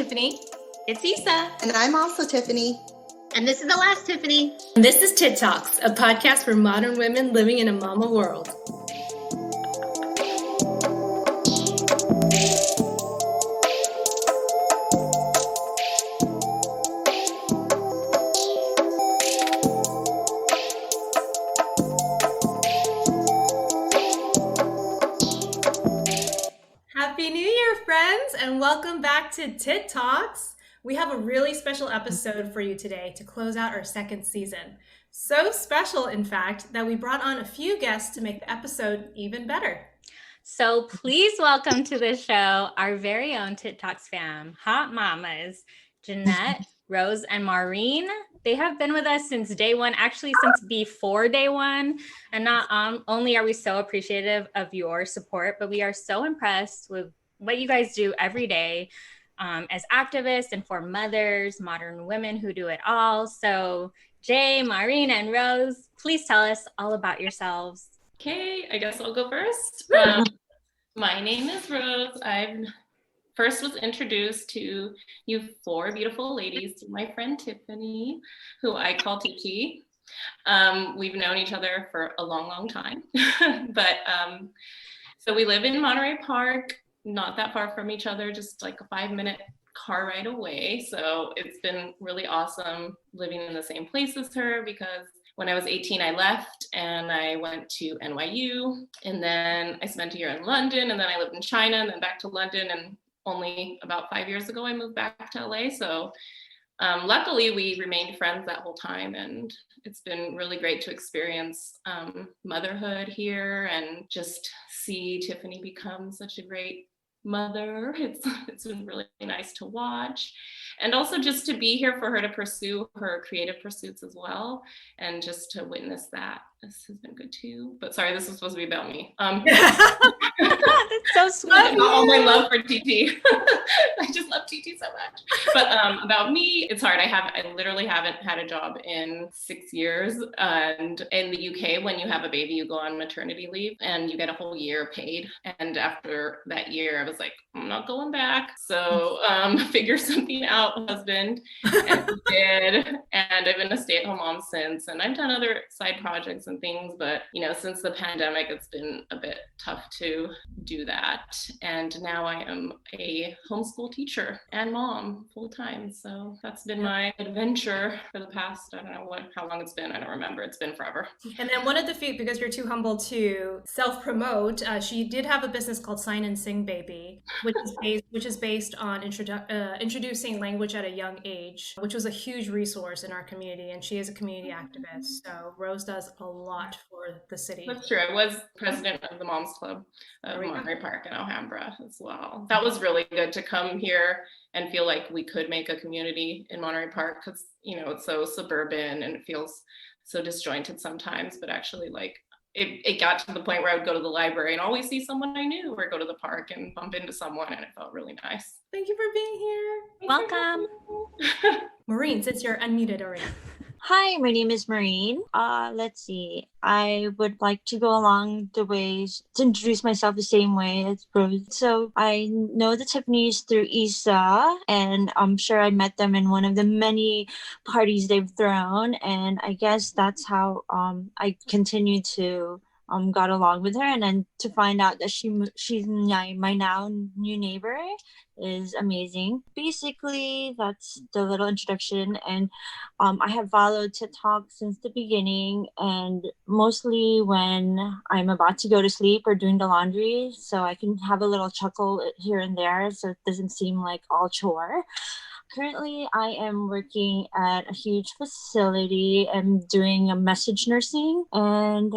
Tiffany. It's Issa. And I'm also Tiffany. And this is the last Tiffany. And this is TITT Talks, a podcast for modern women living in a mama world. Happy New Year, friends, and welcome back to TITT Talks. We have a really special episode for you today to close out our second season. So special, in fact, that we brought on a few guests to make the episode even better. So please welcome to the show our very own TITT Talks fam, hot mamas, Jeanette, Rose, and Maureen. They have been with us since day one, actually since before day one. And not only are we so appreciative of your support, but we are so impressed with what you guys do every day as activists and for mothers, modern women who do it all. So Jay, Maureen, and Rose, please tell us all about yourselves. Okay, I guess I'll go first. My name is Rose. I first was introduced to you four beautiful ladies through my friend Tiffany, who I call TT. We've known each other for a long, long time. So we live in Monterey Park, not that far from each other, just like a 5-minute car ride away. So it's been really awesome living in the same place as her, because when I was 18, I left and I went to NYU, and then I spent a year in London, and then I lived in China and then back to London. And only about 5 years ago, I moved back to LA. So luckily we remained friends that whole time. And it's been really great to experience motherhood here and just see Tiffany become such a great mother. It's been really nice to watch, and also just to be here for her to pursue her creative pursuits as well, and just to witness that. This has been good too. But sorry, this was supposed to be about me. That's so sweet. All my love for TT. I just love TT so much. But about me, it's hard. I literally haven't had a job in 6 years. And in the UK, when you have a baby, you go on maternity leave and you get a whole year paid. And after that year, I was like, I'm not going back. So figure something out, husband. And he did. And I've been a stay-at-home mom since. And I've done other side projects and things, but since the pandemic, it's been a bit tough to do that. And now I am a homeschool teacher and mom full time. So that's been my adventure for the past, I don't know how long it's been. I don't remember. It's been forever. And then one of the few, because you're too humble to self-promote, she did have a business called Sign and Sing Baby, which is based on introducing language at a young age, which was a huge resource in our community. And she is a community activist. So Rose does a lot for the city. That's true. I was president of the Moms Club of Monterey Park in Alhambra as well. That was really good to come here and feel like we could make a community in Monterey Park, because it's so suburban and it feels so disjointed sometimes, but actually it got to the point where I would go to the library and always see someone I knew, or go to the park and bump into someone, and it felt really nice. Thank you for being here. Welcome. Maureen, since you're unmuted already. Hi, my name is Maureen. Let's see. I would like to go along the ways to introduce myself the same way as Rose. So I know the Tiffany's through Issa, and I'm sure I met them in one of the many parties they've thrown. And I guess that's how I continue to got along with her, and then to find out that she's my now new neighbor is amazing. Basically, that's the little introduction, and I have followed TITT Talks since the beginning, and mostly when I'm about to go to sleep or doing the laundry, so I can have a little chuckle here and there, so it doesn't seem like all chore. Currently, I am working at a huge facility and doing a message nursing, and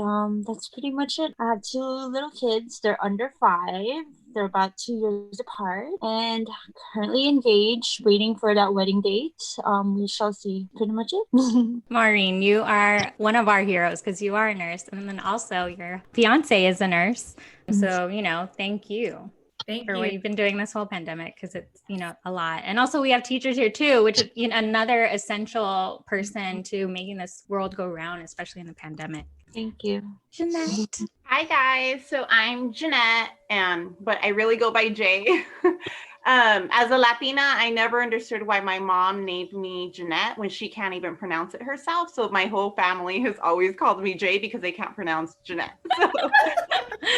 that's pretty much it. I have 2 little kids. They're under 5. They're about 2 years apart, and currently engaged, waiting for that wedding date. We shall see. Pretty much it. Maureen, you are one of our heroes because you are a nurse, and then also your fiance is a nurse. So, thank you. Thank for you. what you've been doing this whole pandemic, because it's a lot. And also we have teachers here too, which is another essential person to making this world go round, especially in the pandemic. Thank you. Jeanette. Hi guys, so I'm Jeanette, but I really go by Jay. As a Latina, I never understood why my mom named me Jeanette when she can't even pronounce it herself. So my whole family has always called me Jay because they can't pronounce Jeanette.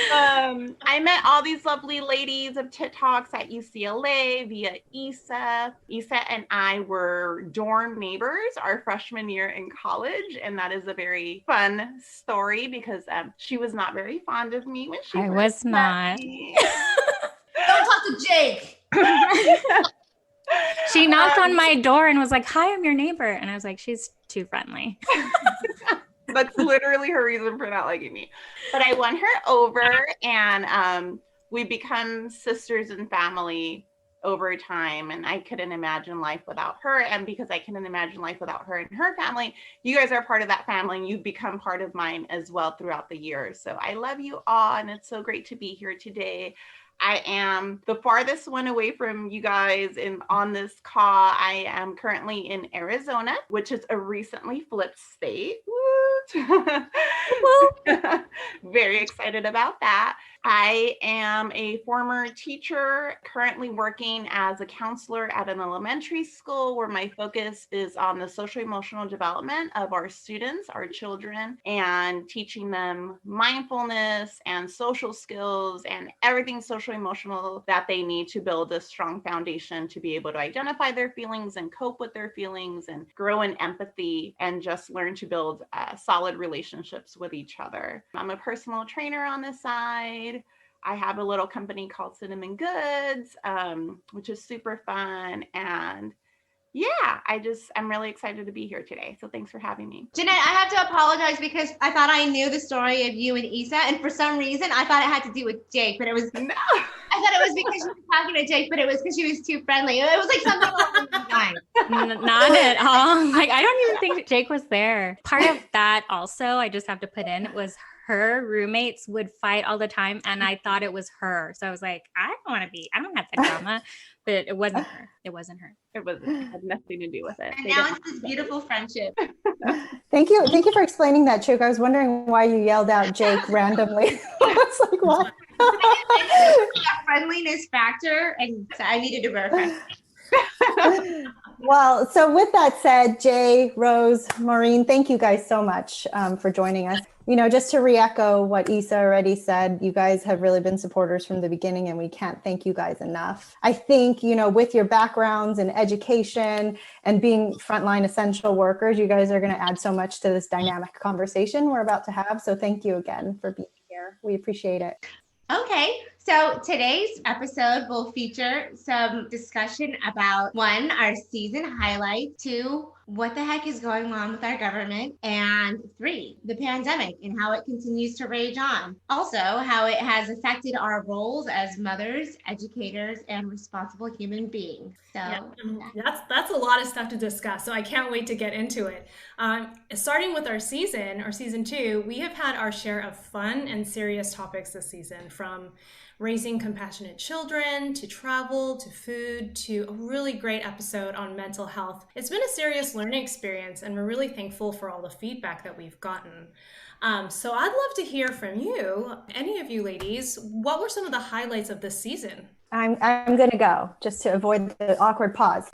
So, I met all these lovely ladies of TITT Talks at UCLA via Issa. Issa and I were dorm neighbors our freshman year in college, and that is a very fun story because she was not very fond of me when she I first was met not. me. Don't talk to Jake. She knocked on my door and was like, "Hi, I'm your neighbor." And I was like, "She's too friendly." That's literally her reason for not liking me. But I won her over, and we become sisters and family over time. And I couldn't imagine life without her. And because I couldn't imagine life without her and her family, you guys are part of that family, and you've become part of mine as well throughout the years. So I love you all, and it's so great to be here today. I am the farthest one away from you guys on this call. I am currently in Arizona, which is a recently flipped state. Woot! Very excited about that. I am a former teacher, currently working as a counselor at an elementary school where my focus is on the social emotional development of our students, our children, and teaching them mindfulness and social skills and everything social emotional that they need to build a strong foundation to be able to identify their feelings and cope with their feelings and grow in empathy and just learn to build solid relationships with each other. I'm a personal trainer on the side. I have a little company called Cinnamon Goods, which is super fun. And yeah, I'm really excited to be here today. So thanks for having me. Jeanette, I have to apologize because I thought I knew the story of you and Issa, and for some reason I thought it had to do with Jake, but it was No. I thought it was because she was talking to Jake, but it was because she was too friendly. It was like something along those lines. Not at all. Like, I don't even think Jake was there. Part of that also, I just have to put in, was her roommates would fight all the time, and I thought it was her. So I was like, I don't have the drama, but it wasn't her. It wasn't her. It had nothing to do with it. And now it's this beautiful friendship. Thank you for explaining that, Chook. I was wondering why you yelled out Jake randomly. I was like, what? A friendliness factor, and so I needed to verify. Well, so with that said, Jay, Rose, Maureen, thank you guys so much for joining us. You know, just to re-echo what Issa already said, you guys have really been supporters from the beginning, and we can't thank you guys enough. I think, you know, with your backgrounds in education and being frontline essential workers, you guys are going to add so much to this dynamic conversation we're about to have. So thank you again for being here. We appreciate it. Okay, so today's episode will feature some discussion about 1, our season highlight, 2, what the heck is going on with our government, and 3, the pandemic and how it continues to rage on. Also, how it has affected our roles as mothers, educators, and responsible human beings. So that's a lot of stuff to discuss. So I can't wait to get into it. Starting with our season 2, we have had our share of fun and serious topics this season, from raising compassionate children, to travel, to food, to a really great episode on mental health. It's been a serious learning experience, and we're really thankful for all the feedback that we've gotten. So I'd love to hear from you, any of you ladies. What were some of the highlights of this season? I'm going to go just to avoid the awkward pause.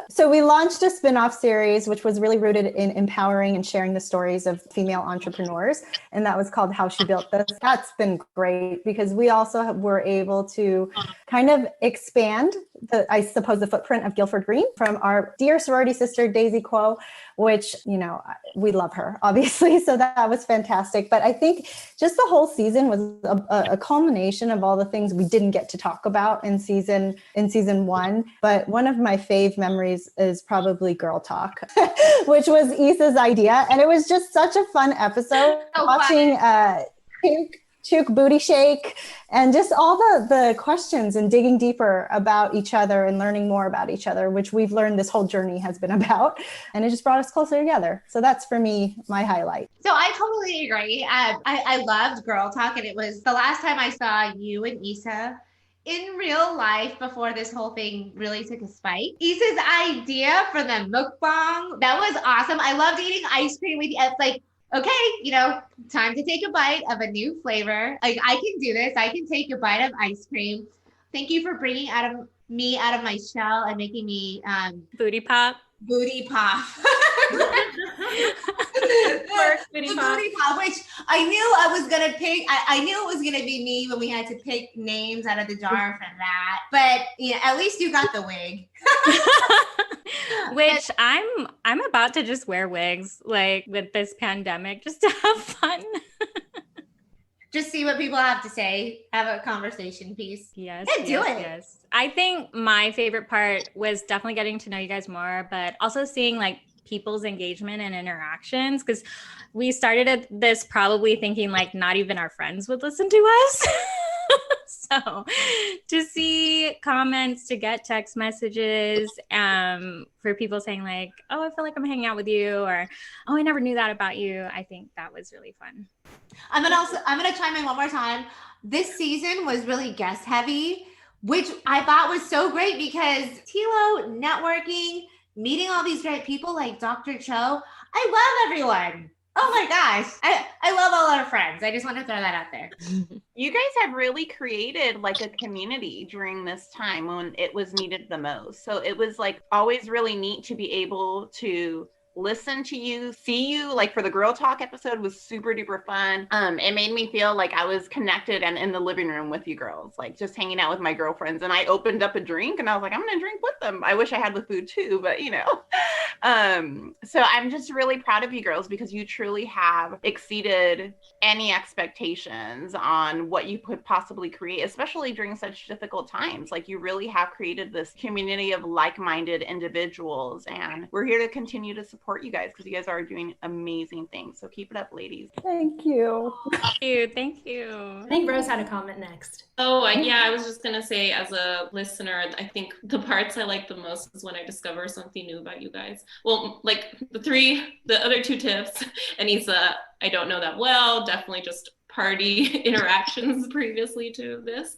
So we launched a spin-off series, which was really rooted in empowering and sharing the stories of female entrepreneurs. And that was called How She Built This. That's been great because we also were able to kind of expand the footprint of Guilford Green from our dear sorority sister, Daisy Quo, which, you know, we love her, obviously. So that was fantastic. But I think just the whole season was a culmination of all the things we didn't get to talk about in season 1. But one of my fave memories is probably Girl Talk, which was Issa's idea. And it was just such a fun episode, watching Chook booty shake and just all the questions and digging deeper about each other and learning more about each other, which we've learned this whole journey has been about. And it just brought us closer together. So that's, for me, my highlight. So I totally agree. I loved Girl Talk, and it was the last time I saw you and Issa in real life before this whole thing really took a spike. Issa's idea for the mukbang, that was awesome. I loved eating ice cream with you. It's like, okay, you know, time to take a bite of a new flavor. Like, I can do this. I can take a bite of ice cream. Thank you for bringing me out of my shell and making me Booty pop. booty pop. Booty the pop. booty pop, which I knew I was gonna pick. I knew it was gonna be me when we had to pick names out of the jar for that. But yeah, at least you got the wig. Which I'm about to just wear wigs like with this pandemic just to have fun. Just see what people have to say. Have a conversation piece. Yes. Yeah, do it. Yes. I think my favorite part was definitely getting to know you guys more, but also seeing like people's engagement and interactions, because we started this probably thinking like not even our friends would listen to us. So to see comments, to get text messages, for people saying like, oh, I feel like I'm hanging out with you, or oh, I never knew that about you. I think that was really fun. I'm gonna chime in one more time. This season was really guest heavy, which I thought was so great because Tilo networking, meeting all these great people like Dr. Cho. I love everyone. Oh my gosh. I love all our friends. I just want to throw that out there. You guys have really created like a community during this time when it was needed the most. So it was like always really neat to be able to listen to you, see you. Like for the Girl Talk episode was super duper fun. It made me feel like I was connected and in the living room with you girls, like just hanging out with my girlfriends. And I opened up a drink and I was like, I'm gonna drink with them. I wish I had the food too, but you know. So I'm just really proud of you girls because you truly have exceeded any expectations on what you could possibly create, especially during such difficult times. Like you really have created this community of like-minded individuals, and we're here to continue to support you guys because you guys are doing amazing things. So keep it up, ladies. Thank you. Thank you. I think Rose had a comment next. Oh, yeah, I was just going to say, as a listener, I think the parts I like the most is when I discover something new about you guys. Well, like the other two tips, and Issa, I don't know that well, definitely just party interactions previously to this.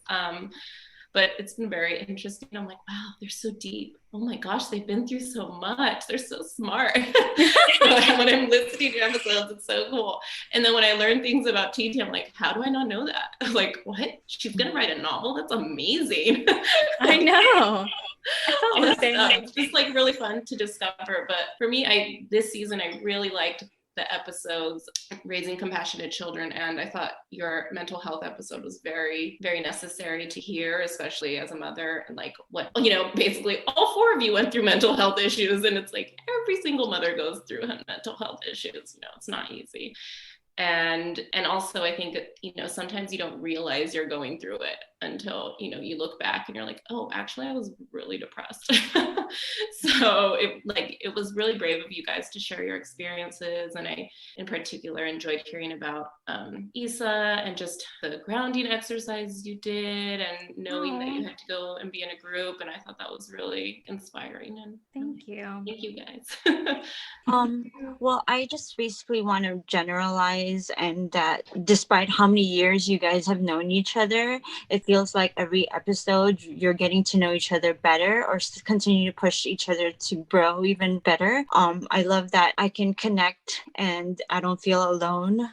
But it's been very interesting. I'm like, wow, they're so deep. Oh my gosh, they've been through so much. They're so smart. When I'm listening to episodes, it's so cool. And then when I learn things about TT, I'm like, how do I not know that? I'm like, what? She's gonna write a novel? That's amazing. I know. I felt the same. It's just like really fun to discover. But for me, this season, I really liked the episodes raising compassionate children, and I thought your mental health episode was very, very necessary to hear, especially as a mother, and like what, you know, basically all four of you went through mental health issues, and it's like every single mother goes through mental health issues. You know, it's not easy. And also I think that, you know, sometimes you don't realize you're going through it until, you know, you look back and you're like, oh, actually I was really depressed. So it was really brave of you guys to share your experiences. And I in particular enjoyed hearing about Issa and just the grounding exercises you did, and knowing that you had to go and be in a group. And I thought that was really inspiring. And Thank you. Thank you guys. Well, I just basically want to generalize, and that despite how many years you guys have known each other, it feels like every episode you're getting to know each other better, or continue to push each other to grow even better. I love that I can connect and I don't feel alone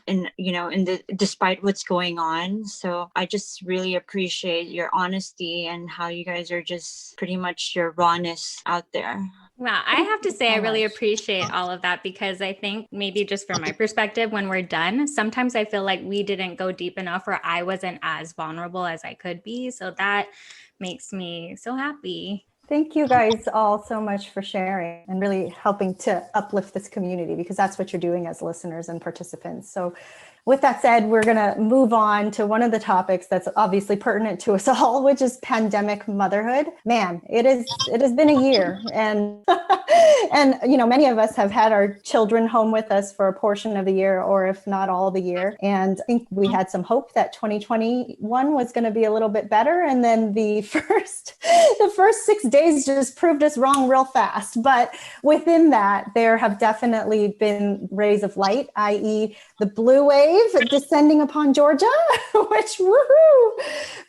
despite what's going on. So I just really appreciate your honesty and how you guys are just pretty much your rawness out there. Wow, I have to say I really appreciate all of that, because I think maybe just from my perspective, when we're done, sometimes I feel like we didn't go deep enough, or I wasn't as vulnerable as I could be. So that makes me so happy. Thank you guys all so much for sharing and really helping to uplift this community, because that's what you're doing as listeners and participants. So with that said, we're going to move on to one of the topics that's obviously pertinent to us all, which is pandemic motherhood. Man, it has been a year, and and you know, many of us have had our children home with us for a portion of the year, or if not all the year. And I think we had some hope that 2021 was going to be a little bit better, and then the first 6 days just proved us wrong real fast. But within that, there have definitely been rays of light, i.e., the blue wave descending upon Georgia, which woohoo!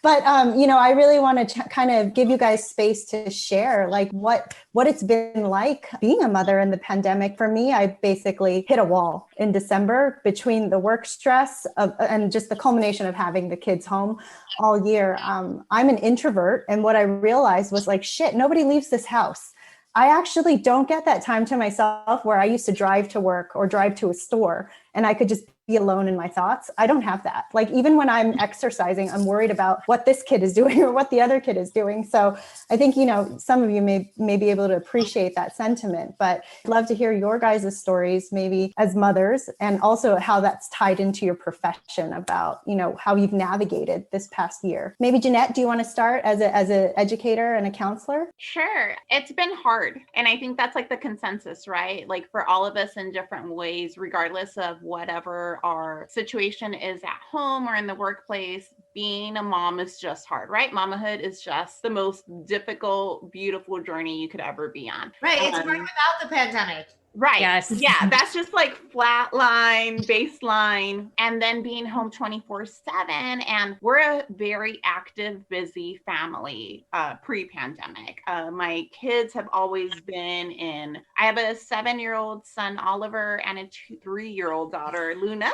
But you know, I really want to kind of give you guys space to share like what it's been like like being a mother in the pandemic? For me, I basically hit a wall in December between the work stress and just the culmination of having the kids home all year. I'm an introvert. And what I realized was like, shit, nobody leaves this house. I actually don't get that time to myself where I used to drive to work or drive to a store and I could just be alone in my thoughts. I don't have that. Like, even when I'm exercising, I'm worried about what this kid is doing or what the other kid is doing. So I think, some of you may be able to appreciate that sentiment, but I'd love to hear your guys' stories, maybe as mothers, and also how that's tied into your profession about, how you've navigated this past year. Maybe Jeanette, do you want to start as an educator and a counselor? Sure. It's been hard. And I think that's like the consensus, right? Like for all of us in different ways, regardless of whatever our situation is at home or in the workplace, being a mom is just hard, right? Mamahood is just the most difficult, beautiful journey you could ever be on. Right. It's hard without the pandemic. Right. Yes. Yeah. That's just like flat line, baseline, and then being home 24/7. And we're a very active, busy family pre-pandemic. My kids have always been I have a 7-year-old son, Oliver, and a 3-year-old daughter, Luna.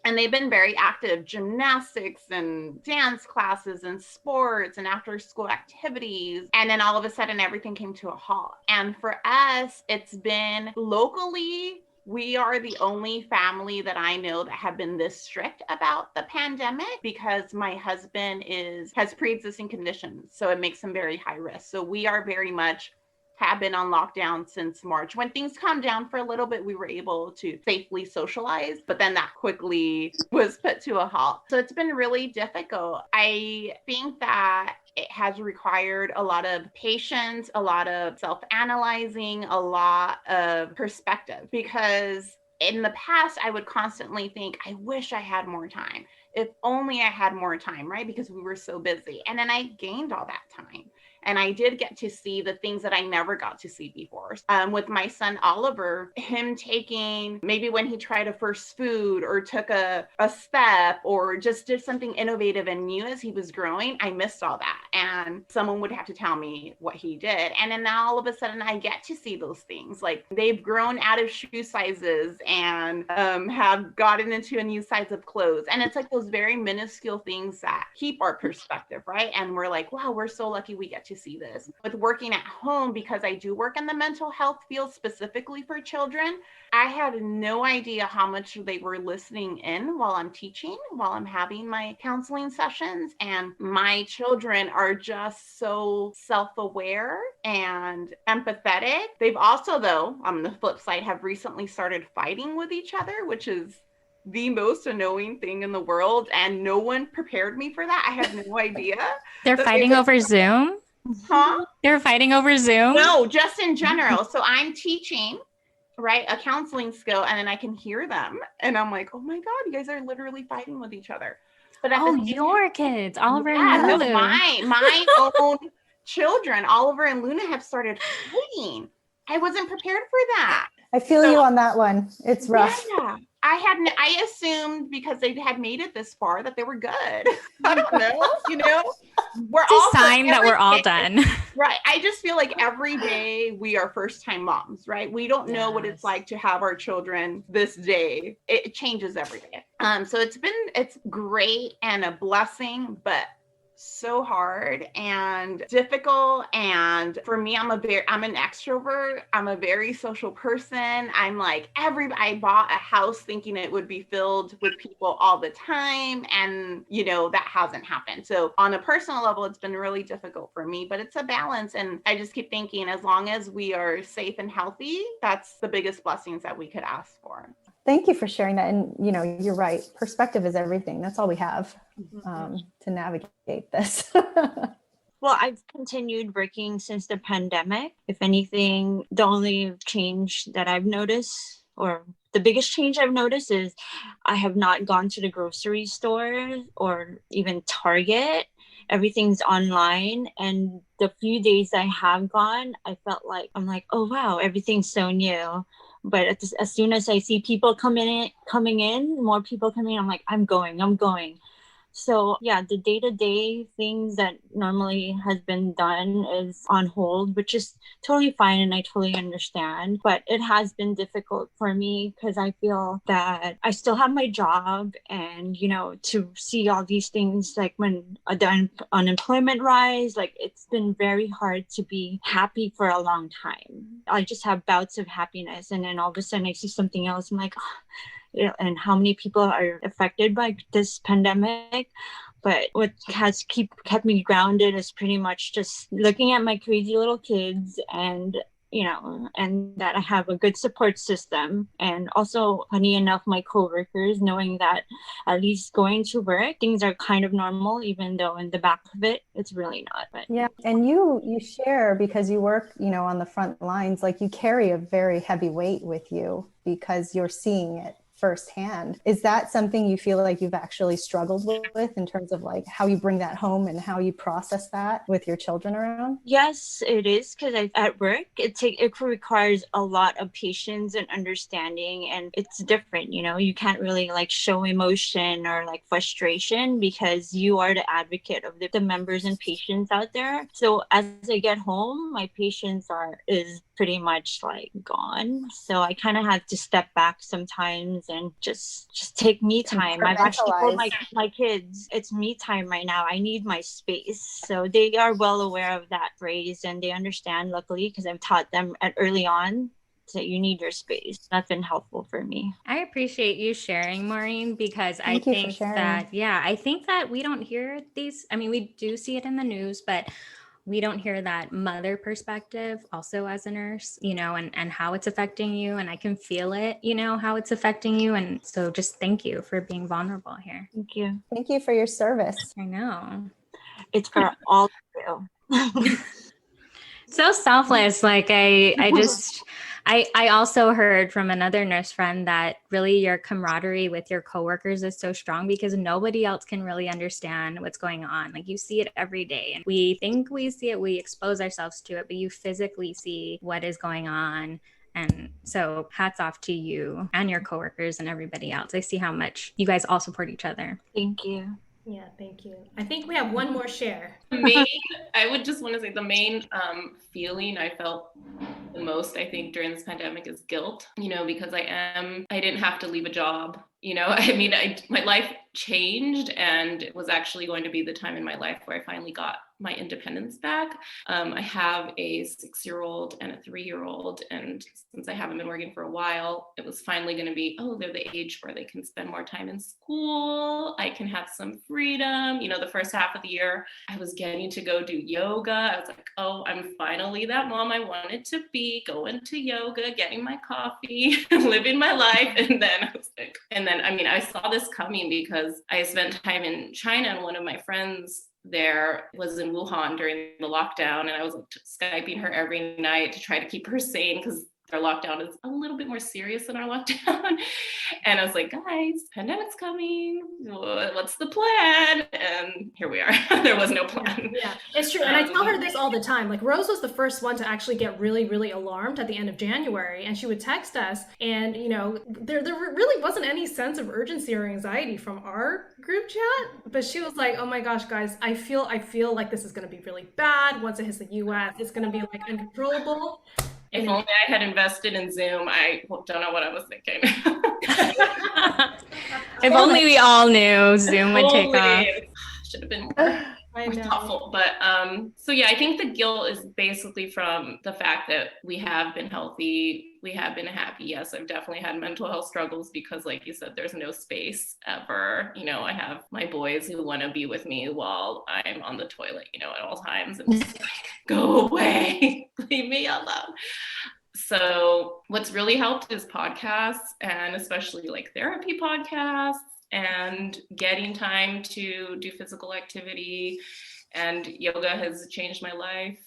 And they've been very active, gymnastics and dance classes and sports and after school activities. And then all of a sudden everything came to a halt. And for us, it's been locally, we are the only family that I know that have been this strict about the pandemic because my husband has pre-existing conditions. So it makes him very high risk. So we are very much have been on lockdown since March. When things calmed down for a little bit, we were able to safely socialize, but then that quickly was put to a halt. So it's been really difficult. I think that it has required a lot of patience, a lot of self-analyzing, a lot of perspective, because in the past, I would constantly think, I wish I had more time. If only I had more time, right? Because we were so busy. And then I gained all that time. And I did get to see the things that I never got to see before. With my son, Oliver, him taking, maybe when he tried a first food or took a step or just did something innovative and new as he was growing, I missed all that. And someone would have to tell me what he did. And then now all of a sudden I get to see those things. Like they've grown out of shoe sizes and have gotten into a new size of clothes. And it's like those very minuscule things that keep our perspective, right? And we're like, wow, we're so lucky we get to see this. With working at home, because I do work in the mental health field specifically for children, I had no idea how much they were listening in while I'm teaching, while I'm having my counseling sessions. And my children are just so self-aware and empathetic. They've also, though, on the flip side, have recently started fighting with each other, which is the most annoying thing in the world. And no one prepared me for that. I had no idea. They're fighting over Zoom? Huh? They're fighting over Zoom? No, just in general. So I'm teaching, right, a counseling skill, and then I can hear them. And I'm like, oh my God, you guys are literally fighting with each other. But at the same your kids, Oliver yeah, and no, Lulu. my own children, Oliver and Luna, have started fighting. I wasn't prepared for that. I feel you on that one. It's rough. Yeah. I assumed because they had made it this far that they were good. I don't know, we're It's all a sign that we're all done. Right. I just feel like every day we are first-time moms, right? We don't know what it's like to have our children this day. It changes every day. So it's great and a blessing, but so hard and difficult. And for me, I'm an extrovert. I'm a very social person. I'm like I bought a house thinking it would be filled with people all the time. And that hasn't happened. So on a personal level, it's been really difficult for me, but it's a balance. And I just keep thinking, as long as we are safe and healthy, that's the biggest blessings that we could ask for. Thank you for sharing that. And, you're right. Perspective is everything. That's all we have to navigate this. Well, I've continued working since the pandemic. If anything, the only change that I've noticed, or the biggest change I've noticed, is I have not gone to the grocery store or even Target. Everything's online. And the few days I have gone, I felt like, I'm like, oh, wow, everything's so new. But as soon as I see people coming in, more people coming in, I'm like, I'm going. So yeah, the day-to-day things that normally has been done is on hold, which is totally fine and I totally understand. But it has been difficult for me because I feel that I still have my job, and to see all these things, like when the unemployment rise, like it's been very hard to be happy for a long time. I just have bouts of happiness, and then all of a sudden I see something else. I'm like, and how many people are affected by this pandemic. But what has kept me grounded is pretty much just looking at my crazy little kids, and that I have a good support system, and also, funny enough, my coworkers, knowing that at least going to work, things are kind of normal, even though in the back of it, it's really not. But Yeah, and you share, because you work, on the front lines, like you carry a very heavy weight with you because you're seeing it firsthand. Is that something you feel like you've actually struggled with in terms of like how you bring that home and how you process that with your children around? yes, it is, because at work it requires a lot of patience and understanding, and it's different. You can't really like show emotion or like frustration because you are the advocate of the members and patients out there. So as I get home, my patience is pretty much like gone. So I kind of have to step back sometimes and just take me time. I've actually told my kids it's me time right now. I need my space. So they are well aware of that phrase, and they understand, luckily, because I've taught them at early on that you need your space. That's been helpful for me. I appreciate you sharing, Maureen, because I Thank you for think sharing. I think that we don't hear these. I mean, we do see it in the news, but we don't hear that mother perspective also as a nurse, and how it's affecting you. And I can feel it, how it's affecting you. And so just thank you for being vulnerable here. Thank you. Thank you for your service. I know. It's for all of you. So selfless. Like I also heard from another nurse friend that really your camaraderie with your coworkers is so strong because nobody else can really understand what's going on. Like you see it every day, and we think we see it, we expose ourselves to it, but you physically see what is going on. And so hats off to you and your coworkers and everybody else. I see how much you guys all support each other. Thank you. Yeah, thank you. I think we have one more share. I would just want to say the main feeling I felt the most, I think, during this pandemic is guilt, because I didn't have to leave a job. I mean, my life changed, and it was actually going to be the time in my life where I finally got my independence back. I have a 6-year-old and a 3-year-old, and since I haven't been working for a while, it was finally going to be, they're the age where they can spend more time in school. I can have some freedom. The first half of the year, I was getting to go do yoga. I was like, I'm finally that mom I wanted to be, going to yoga, getting my coffee, living my life. And then I was like, I saw this coming because I spent time in China, and one of my friends there was in Wuhan during the lockdown, and I was Skyping her every night to try to keep her sane because their lockdown is a little bit more serious than our lockdown. And I was like, guys, pandemic's coming. What's the plan? And here we are. There was no plan. Yeah, it's true. And I tell her this all the time. Like Rose was the first one to actually get really, really alarmed at the end of January. And she would text us. And, there really wasn't any sense of urgency or anxiety from our group chat. But she was like, oh my gosh, guys, I feel like this is going to be really bad. Once it hits the US, it's going to be like uncontrollable. If only I had invested in Zoom, I don't know what I was thinking. If only we all knew Zoom would take off. Should have been more thoughtful. But so yeah, I think the guilt is basically from the fact that we have been healthy, we have been happy. Yes, I've definitely had mental health struggles because, like you said, there's no space ever. I have my boys who want to be with me while I'm on the toilet, at all times, and just like, go away, leave me alone. So what's really helped is podcasts, and especially like therapy podcasts, and getting time to do physical activity. And yoga has changed my life.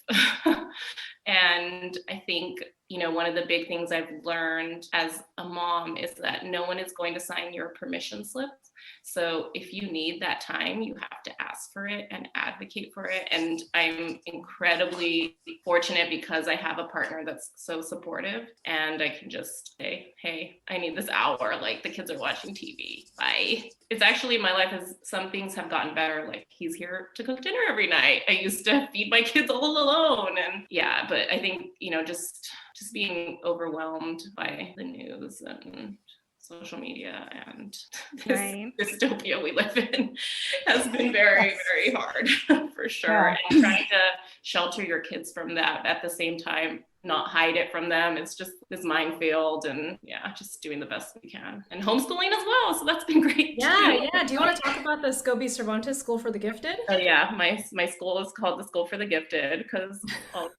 And I think one of the big things I've learned as a mom is that no one is going to sign your permission slips. So if you need that time, you have to ask for it and advocate for it. And I'm incredibly fortunate because I have a partner that's so supportive, and I can just say, hey, I need this hour. Like, the kids are watching TV. Bye. It's actually, my life is, some things have gotten better. Like, he's here to cook dinner every night. I used to feed my kids all alone. And yeah, but I think, just being overwhelmed by the news and social media and this dystopia we live in has been very, very hard for sure. Yeah. And trying to shelter your kids from that at the same time, not hide it from them. It's just this minefield, and just doing the best we can, and homeschooling as well. So that's been great. Yeah. Do you want to talk about the Scobie Cervantes School for the Gifted? Oh yeah, my school is called the School for the Gifted because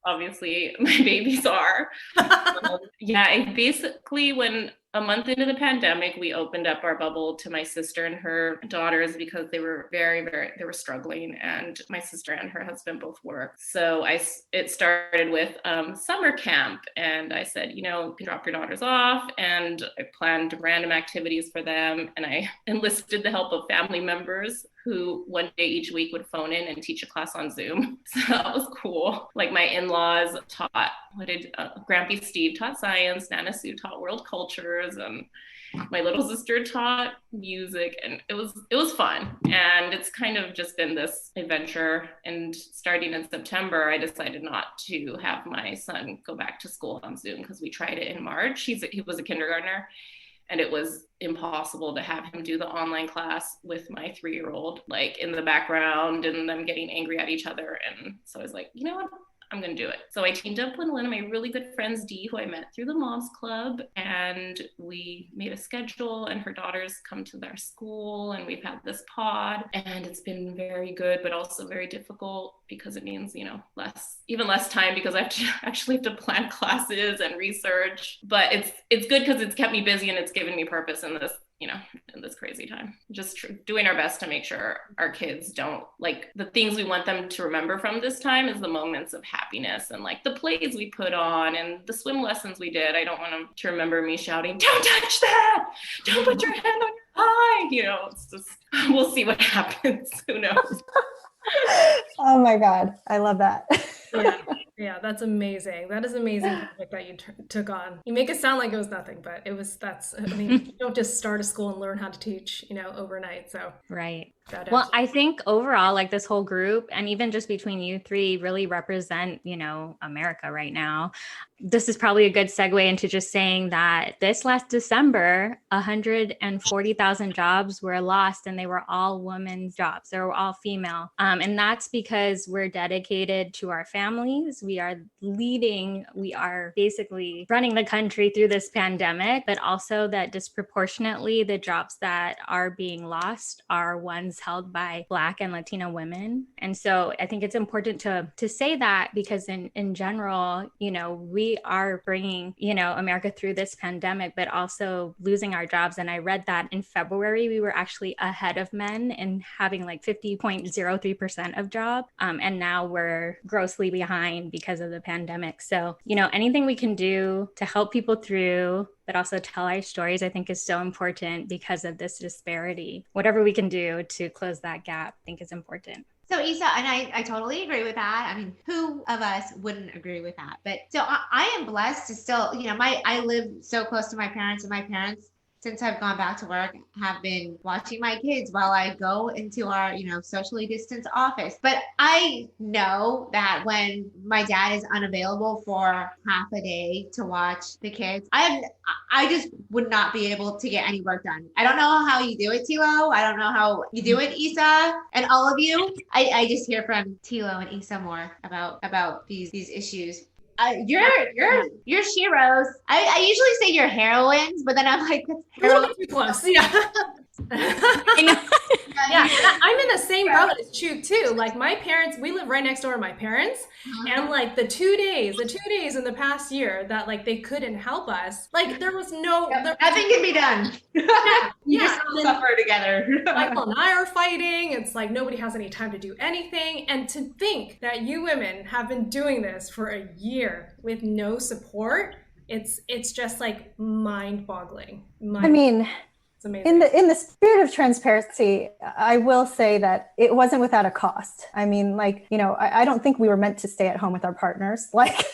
obviously my babies are. I basically, when a month into the pandemic, we opened up our bubble to my sister and her daughters because they were they were struggling, and my sister and her husband both work. So it started with summer camp, and I said, you can drop your daughters off, and I planned random activities for them, and I enlisted the help of family members who one day each week would phone in and teach a class on Zoom. So that was cool. Like, my in-laws taught, Grampy Steve taught science, Nana Sue taught world cultures, and my little sister taught music, and it was fun. And it's kind of just been this adventure. And starting in September, I decided not to have my son go back to school on Zoom because we tried it in March. He was a kindergartner, and it was impossible to have him do the online class with my 3-year-old, like, in the background and them getting angry at each other. And so I was like, you know what? I'm going to do it. So I teamed up with one of my really good friends, Dee, who I met through the Moms Club, and we made a schedule, and her daughters come to their school, and we've had this pod, and it's been very good, but also very difficult because it means, even less time because I have to plan classes and research, but it's good because it's kept me busy and it's given me purpose in this, in this crazy time. Just doing our best to make sure our kids don't, like, the things we want them to remember from this time is the moments of happiness and, like, the plays we put on and the swim lessons we did. I don't want them to remember me shouting, "Don't touch that! Don't put your hand on your eye!" It's just, we'll see what happens. Who knows? Oh my God. I love that. Yeah, that's amazing. That is amazing project that you took on. You make it sound like it was nothing, but you don't just start a school and learn how to teach, overnight. So right. Well, I think overall, like, this whole group, and even just between you three, really represent, America right now. This is probably a good segue into just saying that this last December, 140,000 jobs were lost, and they were all women's jobs. They were all female. And that's because we're dedicated to our families. We are leading, we are basically running the country through this pandemic, but also that disproportionately the jobs that are being lost are ones held by Black and Latino women. And so I think it's important to say that, because in general, we are bringing, America through this pandemic, but also losing our jobs. And I read that in February, we were actually ahead of men in having like 50.03% of jobs. And now we're grossly behind because of the pandemic. So, anything we can do to help people through, but also tell our stories, I think is so important because of this disparity. Whatever we can do to close that gap, I think is important. So Isa, and I totally agree with that. I mean, who of us wouldn't agree with that? But so I am blessed to still, I live so close to my parents, and my parents, since I've gone back to work, have been watching my kids while I go into our, socially distanced office. But I know that when my dad is unavailable for half a day to watch the kids, I just would not be able to get any work done. I don't know how you do it, Tilo. I don't know how you do it, Isa, and all of you. I just hear from Tilo and Isa more about these issues. You're sheroes. I usually say you're heroines, but then I'm like, a little too close. Yeah. I know. Yeah, I'm in the same boat as Chu too. Like my parents, we live right next door to my parents, and like the 2 days in the past year that like they couldn't help us, like there was Nothing can be done. You just all suffer together. Michael and I are fighting. It's like nobody has any time to do anything. And to think that you women have been doing this for a year with no support, it's just like mind-boggling. I mean, it's amazing. In the spirit of transparency, I will say that it wasn't without a cost. I mean, like, you know, I don't think we were meant to stay at home with our partners like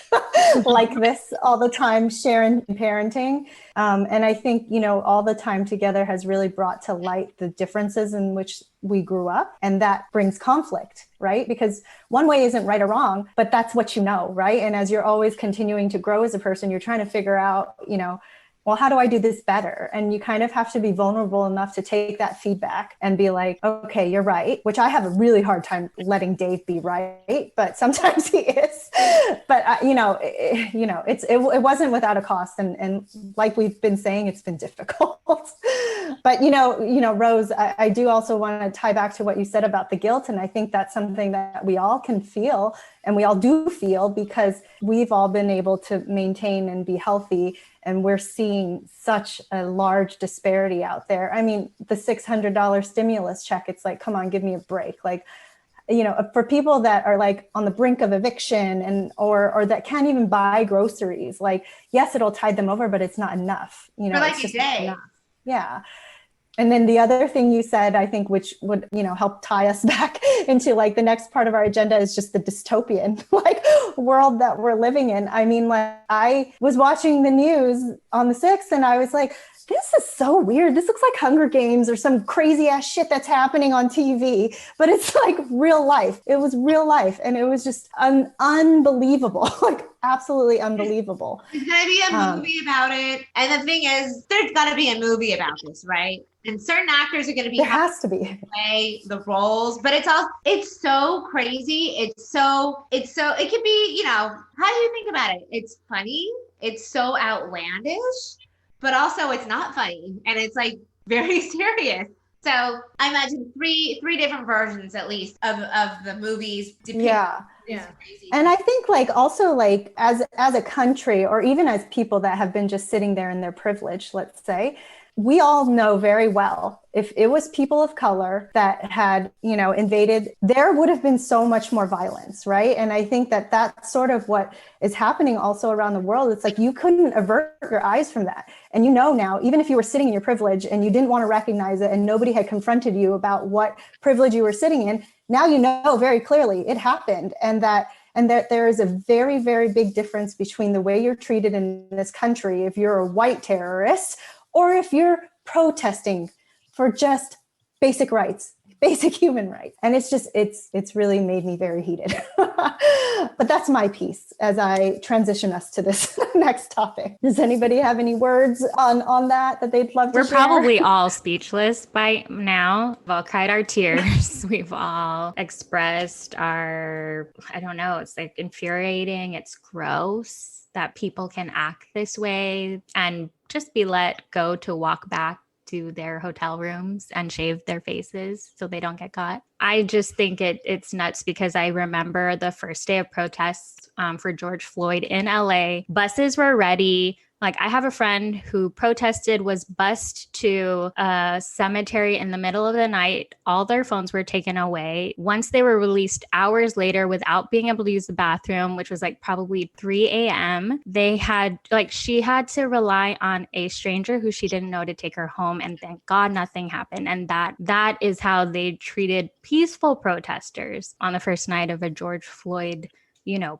like this all the time, sharing parenting. And I think, you know, all the time together has really brought to light the differences in which we grew up, and that brings conflict, right? Because one way isn't right or wrong, but that's what you know, right? And as you're always continuing to grow as a person, you're trying to figure out, you know, well, how do I do this better? And you kind of have to be vulnerable enough to take that feedback and be like, okay, you're right, which I have a really hard time letting Dave be right, but sometimes he is. But it wasn't without a cost. And like we've been saying, it's been difficult. But, you know, Rose, I do also want to tie back to what you said about the guilt. And I think that's something that we all can feel, and we all do feel, because we've all been able to maintain and be healthy. And we're seeing such a large disparity out there. I mean, the $600 stimulus check, it's like, come on, give me a break. Like, you know, for people that are like on the brink of eviction and or that can't even buy groceries, like, yes, it'll tide them over, but it's not enough. You know, For like it's a just day. not enough. Yeah. And then the other thing you said, I think, which would, you know, help tie us back into like the next part of our agenda, is just the dystopian like world that we're living in. I mean, like I was watching the news on the 6th and I was like, this is so weird. This looks like Hunger Games or some crazy ass shit that's happening on TV, but it's like real life. It was real life. And it was just unbelievable, like absolutely unbelievable. There's going to be a movie about it. And the thing is, there's got to be a movie about this, right? And certain actors are going to be there has to be play the roles, but it's so crazy. It could be, you know, how do you think about it? It's funny. It's so outlandish, but also it's not funny. And it's like very serious. So I imagine three different versions, at least, of the movies. Yeah. Crazy. And I think like also like as a country, or even as people that have been just sitting there in their privilege, let's say, we all know very well, if it was people of color that had, you know, invaded, there would have been so much more violence, right? And I think that that's sort of what is happening also around the world. It's like you couldn't avert your eyes from that. And you know now, even if you were sitting in your privilege and you didn't want to recognize it and nobody had confronted you about what privilege you were sitting in, now you know very clearly it happened. And that there is a very, very big difference between the way you're treated in this country if you're a white terrorist or if you're protesting for just basic rights, basic human rights. And it's just, it's really made me very heated. But that's my piece as I transition us to this next topic. Does anybody have any words on that they'd love to We're share? probably all speechless by now. We've all cried our tears. We've all expressed our, I don't know, it's like infuriating. It's gross that people can act this way and just be let go to walk back to their hotel rooms and shave their faces so they don't get caught. I just think it's nuts, because I remember the first day of protests for George Floyd in LA. Buses were ready. Like, I have a friend who protested, was bused to a cemetery in the middle of the night. All their phones were taken away. Once they were released hours later without being able to use the bathroom, which was like probably 3 a.m., she had to rely on a stranger who she didn't know to take her home. And thank God nothing happened. And that is how they treated peaceful protesters on the first night of a George Floyd,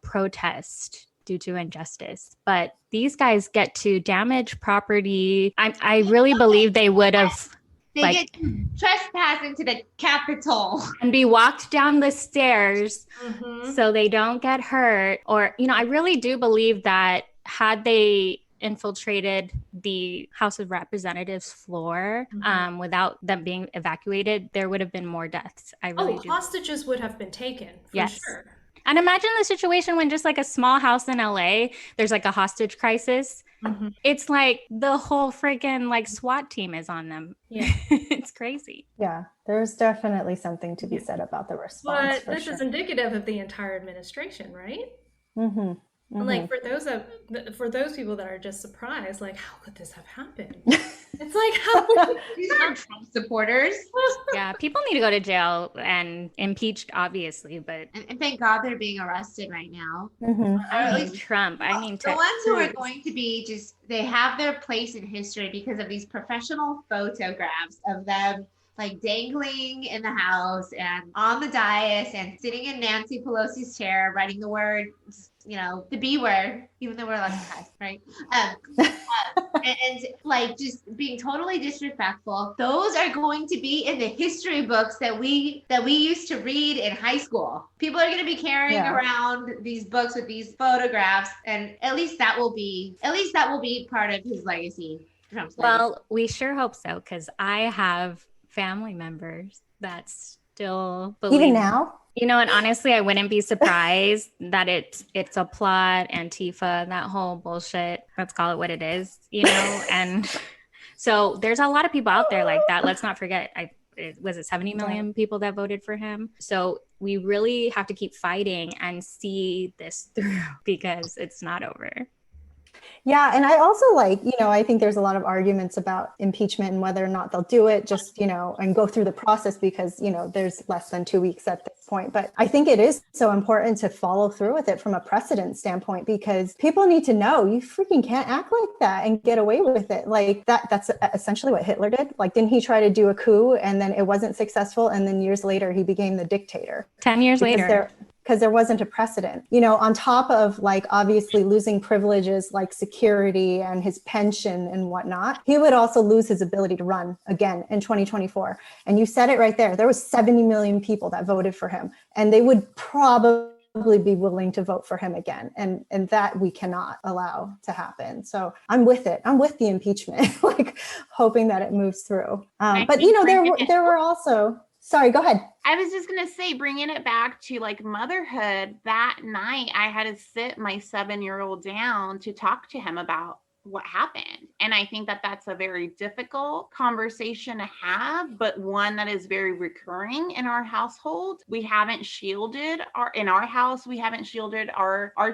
protest due to injustice. But these guys get to damage property. I really believe they would have. They get to trespass into the Capitol and be walked down the stairs Mm-hmm. so they don't get hurt. Or, I really do believe that had they infiltrated the House of Representatives floor without them being evacuated, there would have been more deaths. I really do. Hostages would have been taken, for Yes. sure. And imagine the situation when just like a small house in LA, there's like a hostage crisis. Mhm. It's like the whole freaking like SWAT team is on them. Yeah. It's crazy. Yeah, there's definitely something to be said about the response But for this sure. is indicative of the entire administration, right? Mm-hmm. And like for those people that are just surprised, like how could this have happened? It's like how These are Trump supporters. Yeah, people need to go to jail and impeached, obviously, but And thank God they're being arrested right now. Mm-hmm. Or I at mean least Trump. I mean the ones who are Cruz. going to be just, they have their place in history because of these professional photographs of them like dangling in the house and on the dais and sitting in Nancy Pelosi's chair, writing the word, the B word, even though we're allowed to cuss, right? And like just being totally disrespectful. Those are going to be in the history books that we used to read in high school. People are going to be carrying around these books with these photographs, and at least that will be part of his legacy. Trump's legacy. Well, we sure hope so, because I have family members that still believe. Even now? And honestly, I wouldn't be surprised that it's a plot, Antifa, that whole bullshit. Let's call it what it is, and so there's a lot of people out there like that. Let's not forget, was it 70 million people that voted for him? So we really have to keep fighting and see this through because it's not over. Yeah. And I also I think there's a lot of arguments about impeachment and whether or not they'll do it just, and go through the process because, there's less than 2 weeks at this point. But I think it is so important to follow through with it from a precedent standpoint because people need to know you freaking can't act like that and get away with it. Like that's essentially what Hitler did. Like, didn't he try to do a coup and then it wasn't successful? And then years later, he became the dictator. 10 years later. Because there wasn't a precedent, on top of obviously losing privileges like security and his pension and whatnot, he would also lose his ability to run again in 2024. And you said it right there. There was 70 million people that voted for him and they would probably be willing to vote for him again. And that we cannot allow to happen. So I'm with it. I'm with the impeachment, hoping that it moves through. But there were also, sorry, go ahead. I was just going to say, bringing it back to motherhood, that night I had to sit my 7-year-old down to talk to him about what happened. And I think that that's a very difficult conversation to have, but one that is very recurring in our household. We haven't shielded our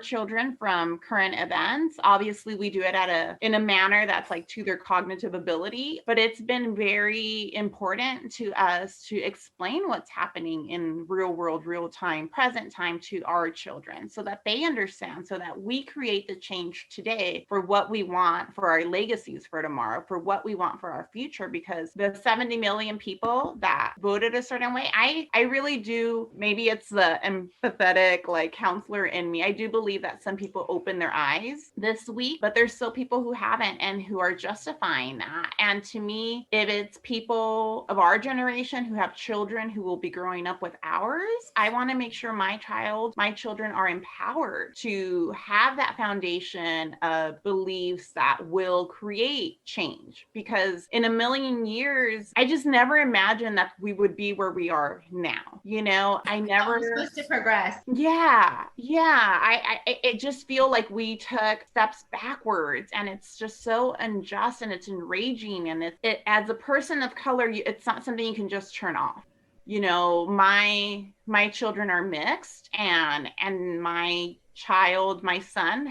children from current events. Obviously, we do it in a manner that's to their cognitive ability, but it's been very important to us to explain what's happening in real world, real time, present time to our children so that they understand, so that we create the change today for what we want for our legacies for tomorrow, for what we want for our future, because the 70 million people that voted a certain way, I really do, maybe it's the empathetic counselor in me, I do believe that some people open their eyes this week, but there's still people who haven't and who are justifying that. And to me, if it's people of our generation who have children who will be growing up with ours, I want to make sure my children are empowered to have that foundation of beliefs that will create change, because in a million years, I just never imagined that we would be where we are now. I never We're supposed to progress. Yeah. It just feel like we took steps backwards, and it's just so unjust and it's enraging. And it as a person of color, it's not something you can just turn off. My children are mixed, and my son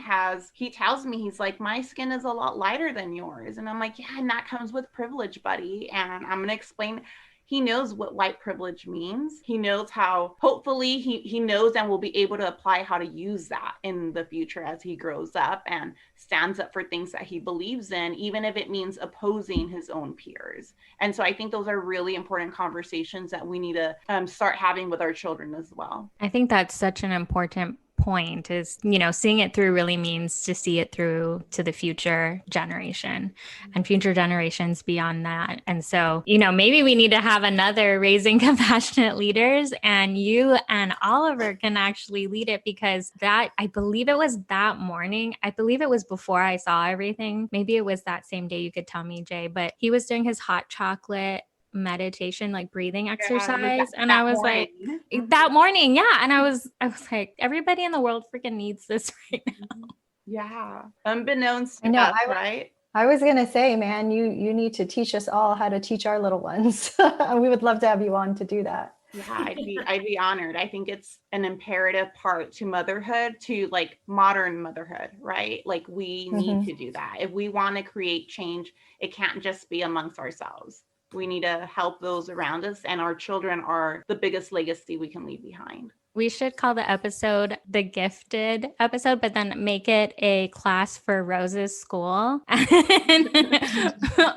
he tells me, he's like, my skin is a lot lighter than yours. And I'm like, yeah, and that comes with privilege, buddy. And I'm going to explain. He knows what white privilege means. He knows how, hopefully he knows and will be able to apply how to use that in the future as he grows up and stands up for things that he believes in, even if it means opposing his own peers. And so I think those are really important conversations that we need to start having with our children as well. I think that's such an important point is, seeing it through really means to see it through to the future generation and future generations beyond that. And so, maybe we need to have another Raising Compassionate Leaders, and you and Oliver can actually lead it, because I believe it was that morning. I believe it was before I saw everything. Maybe it was that same day. You could tell me, Jay, but he was doing his hot chocolate meditation, like breathing Yeah, exercise. And that I was morning. like, that morning, yeah. And I was like, everybody in the world freaking needs this right now. Yeah. Unbeknownst I to know, us, right? I was gonna say, man, you need to teach us all how to teach our little ones. We would love to have you on to do that. Yeah, I'd be honored. I think it's an imperative part to motherhood, to like modern motherhood, right? Like we need to do that. If we want to create change, it can't just be amongst ourselves. We need to help those around us, and our children are the biggest legacy we can leave behind. We should call the episode the gifted episode, but then make it a class for Rose's school. And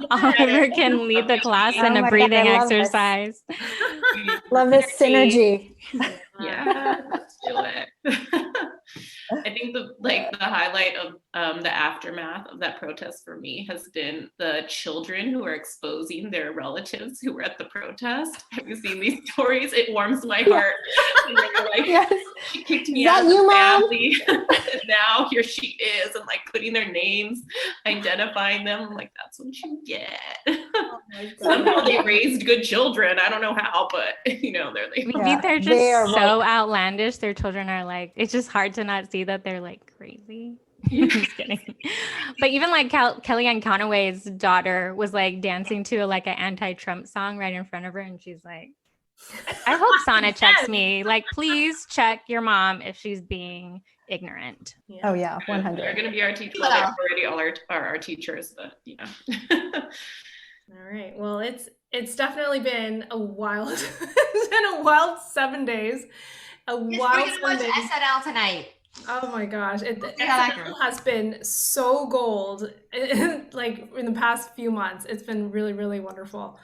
Oliver can lead the class in Oh a my breathing God, I love this. exercise. Love this synergy. Yeah, let's do it. I think the highlight of the aftermath of that protest for me has been the children who are exposing their relatives who were at the protest. Have you seen these stories? It warms my heart. And they're like, Yes. she kicked me Is out that of the you, Mom? family. And now here she is, and like putting their names, identifying them. I'm like, that's what you get. Somehow they raised good children. I don't know how, but they're like, Maybe they're just they are so outlandish. Their children are like, it's just hard to not see that they're like crazy. I'm just kidding. But even like Kellyanne Conway's daughter was like dancing to like an anti-Trump song right in front of her. And she's like, I hope Sana checks me. Like, please check your mom if she's being ignorant. Oh yeah, they're 100. going to be our teachers. Well, they're already all our teachers, but All right. Well, it's definitely been a wild, it's been a wild 7 days. A We're wild gonna watch 7 days. SNL tonight. Oh my gosh. See how that SNL goes. has been so gold like in the past few months. It's been really, really wonderful.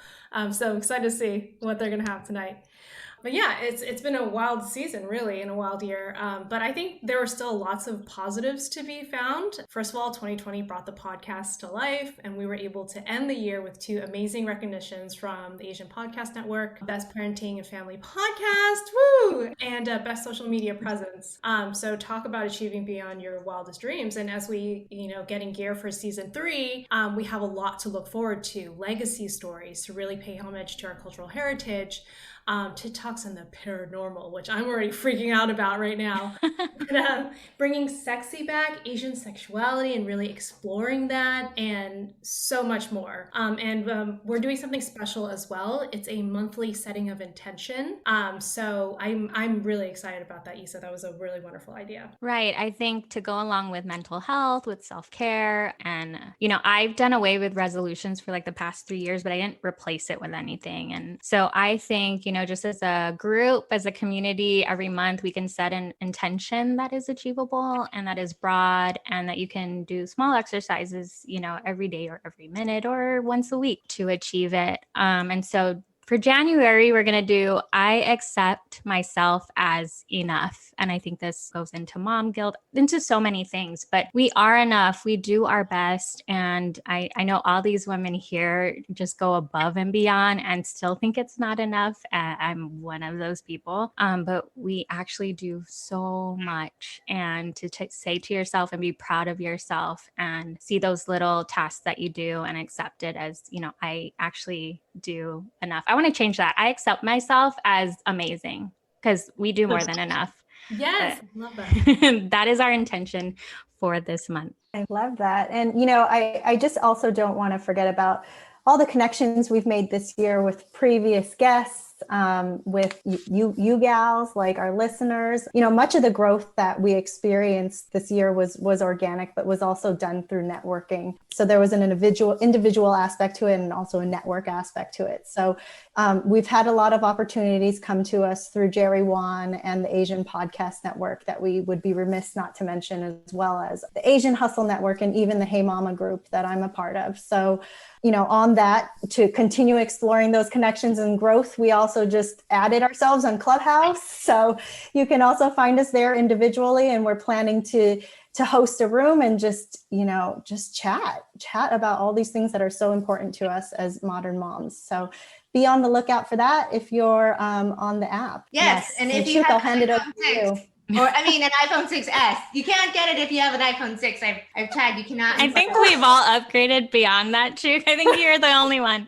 So excited to see what they're going to have tonight. But yeah, it's been a wild season, really, and a wild year. But I think there are still lots of positives to be found. First of all, 2020 brought the podcast to life, and we were able to end the year with 2 amazing recognitions from the Asian Podcast Network, Best Parenting and Family Podcast, woo, and Best Social Media Presence. So talk about achieving beyond your wildest dreams. And as we, get in gear for season 3, we have a lot to look forward to. Legacy stories to really pay homage to our cultural heritage. TITT Talks and the paranormal, which I'm already freaking out about right now. But, bringing sexy back, Asian sexuality, and really exploring that, and so much more. And we're doing something special as well. It's a monthly setting of intention. So I'm really excited about that, Issa. That was a really wonderful idea. Right. I think to go along with mental health, with self-care, and, I've done away with resolutions for like the past 3 years, but I didn't replace it with anything. And so I think, just as a group, as a community, every month we can set an intention that is achievable and that is broad, and that you can do small exercises, every day or every minute or once a week to achieve it. And so for January, we're going to do, I accept myself as enough. And I think this goes into mom guilt, into so many things, but we are enough. We do our best. And I know all these women here just go above and beyond and still think it's not enough. I'm one of those people. But we actually do so much. And to say to yourself and be proud of yourself and see those little tasks that you do and accept it as, I actually do enough. I want to change that. I accept myself as amazing because we do more than enough. Yes, love that. That is our intention for this month. I love that. And, I just also don't want to forget about all the connections we've made this year with previous guests, with you gals, like our listeners. Much of the growth that we experienced this year was organic, but was also done through networking. So there was an individual aspect to it and also a network aspect to it. So we've had a lot of opportunities come to us through Jerry Wan and the Asian Podcast Network that we would be remiss not to mention, as well as the Asian Hustle Network and even the Hey Mama group that I'm a part of. So on that, to continue exploring those connections and growth, we also just added ourselves on Clubhouse. So you can also find us there individually. And we're planning to host a room and just chat about all these things that are so important to us as modern moms. So be on the lookout for that if you're on the app. Yes. And if you I'll have hand it over to you. Or an iPhone 6S. You can't get it if you have an iPhone 6. I've tried. You cannot. I think we've all upgraded beyond that, Chuk. I think you're the only one.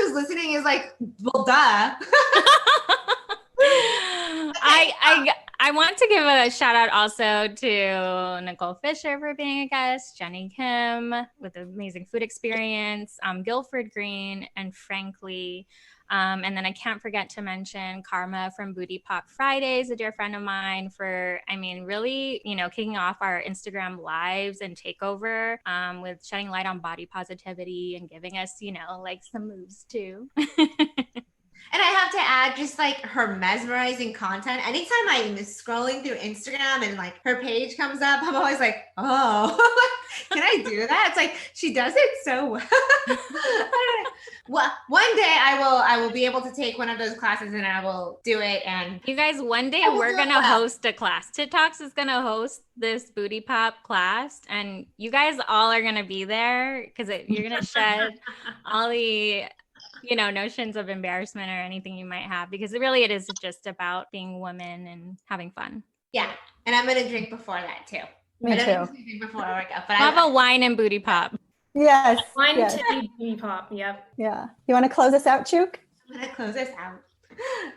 who's listening is like, well, duh. I want to give a shout out also to Nicole Fisher for being a guest, Jenny Kim with amazing food experience, Guilford Green, and frankly, and then I can't forget to mention Karma from Booty Pop Fridays, a dear friend of mine, for, I mean, really, kicking off our Instagram lives and takeover with shedding light on body positivity and giving us, like some moves too. And I have to add, just like her mesmerizing content. Anytime I'm scrolling through Instagram and like her page comes up, I'm always like, oh, can I do that? It's like she does it so well. Well, one day I will be able to take one of those classes and I will do it. And you guys, one day we're gonna host a class. TITT Talks is gonna host this booty pop class, and you guys all are gonna be there because you're gonna shed all the notions of embarrassment or anything you might have, because it is just about being women and having fun. Yeah. And I'm going to drink before that too. Me too. Drink before I work out, but We'll have a wine and booty pop. Yes. Wine, yes. titty, booty pop. Yep. Yeah. You want to close us out, Chook? I'm going to close this out.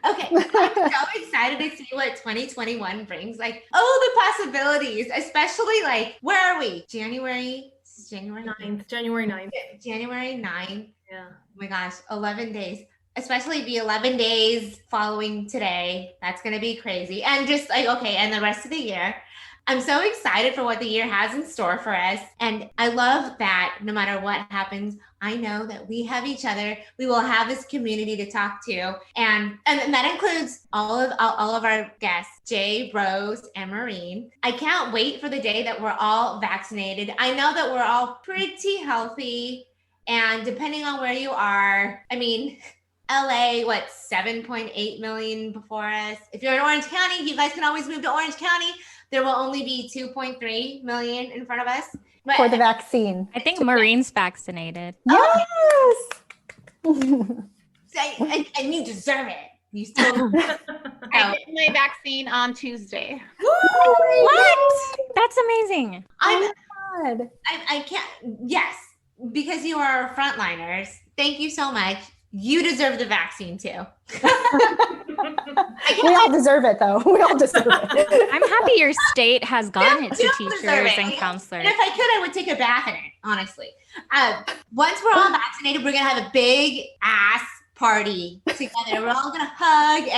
Okay. I'm so excited to see what 2021 brings. Like, the possibilities, especially like, where are we? January 9th. January 9th. January 9th. Yeah. Oh my gosh, 11 days. Especially the 11 days following today. That's going to be crazy. And just like, okay, and the rest of the year. I'm so excited for what the year has in store for us. And I love that no matter what happens, I know that we have each other. We will have this community to talk to. And that includes all of our guests, Jay, Rose, and Maureen. I can't wait for the day that we're all vaccinated. I know that we're all pretty healthy. And depending on where you are, I mean, LA, 7.8 million before us. If you're in Orange County, you guys can always move to Orange County. There will only be 2.3 million in front of us. But For the vaccine. I think Maureen's vaccinated. Yes. And you deserve it. You still. I get my vaccine on Tuesday. What? That's amazing. God. I can't. Yes, because you are frontliners. Thank you so much. You deserve the vaccine too. We all deserve it, though. We all deserve it. I'm happy your state has gotten it to teachers and counselors. And if I could, I would take a bath in it, honestly. Once we're all vaccinated, we're going to have a big ass party together. We're all going to hug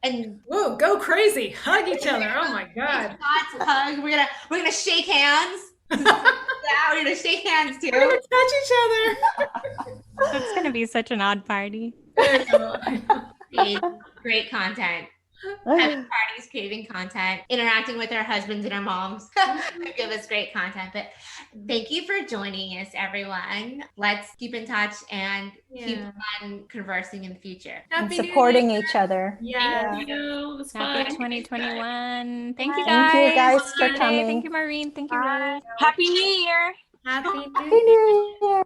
and Whoa, go crazy. Hug each other. Oh my God. Hug. We're going to shake hands. Yeah, we're going to shake hands too. We're going to touch each other. It's going to be such an odd party. Great content. Having parties, creating content, interacting with our husbands and our moms. Give us great content. But thank you for joining us, everyone. Let's keep in touch and keep on conversing in the future. And supporting each other. Yeah. Thank you. It was Happy fun. 2021. Thank you guys. Thank you guys for Bye. coming. Thank you, Maureen. Thank you, Bye. Rose. Happy New Year. Happy Happy New Year.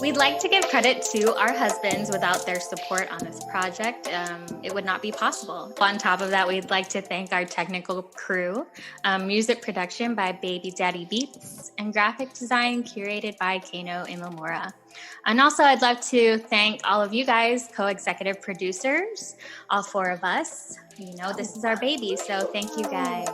We'd like to give credit to our husbands. Without their support on this project, it would not be possible. On top of that, we'd like to thank our technical crew, music production by Baby Daddy Beats, and graphic design curated by Kano Imamura. And also, I'd love to thank all of you guys, co-executive producers, all four of us. This is our baby, so thank you guys.